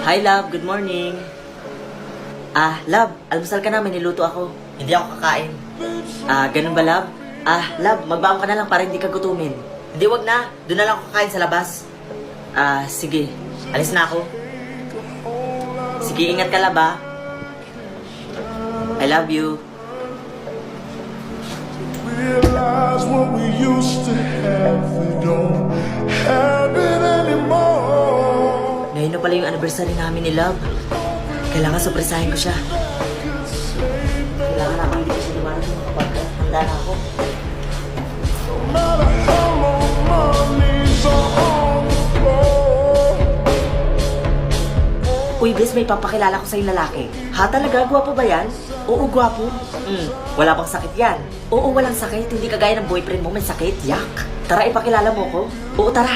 Hi, love. Good morning. Love. Almusal ka na. May niluto ako. Hindi ako kakain. Ganun ba, love? Love. Magbaon ka na lang para hindi ka gutumin. Hindi, wag na. Doon na lang ako kakain sa labas. Sige. Alis na ako. Sige, ingat ka, love, ah. I love you. Realize what we used to have, we don't have it anymore. Ngayon na pala yung anniversary namin ni Love. Kailangan surprisahin ko siya. Kailangan naman hindi ko siya lumanan kapag handa na ako. No matter how long my knees are on the floor. Uy, Bliss, may papakilala ko sa'yo lalaki. Ha, talaga? Gwapo ba yan? Oo, gwapo. Wala bang sakit yan? Oo, walang sakit. Hindi kagaya ng boyfriend mo, may sakit. Yak. Tara, ipakilala mo ko. Oo, tara.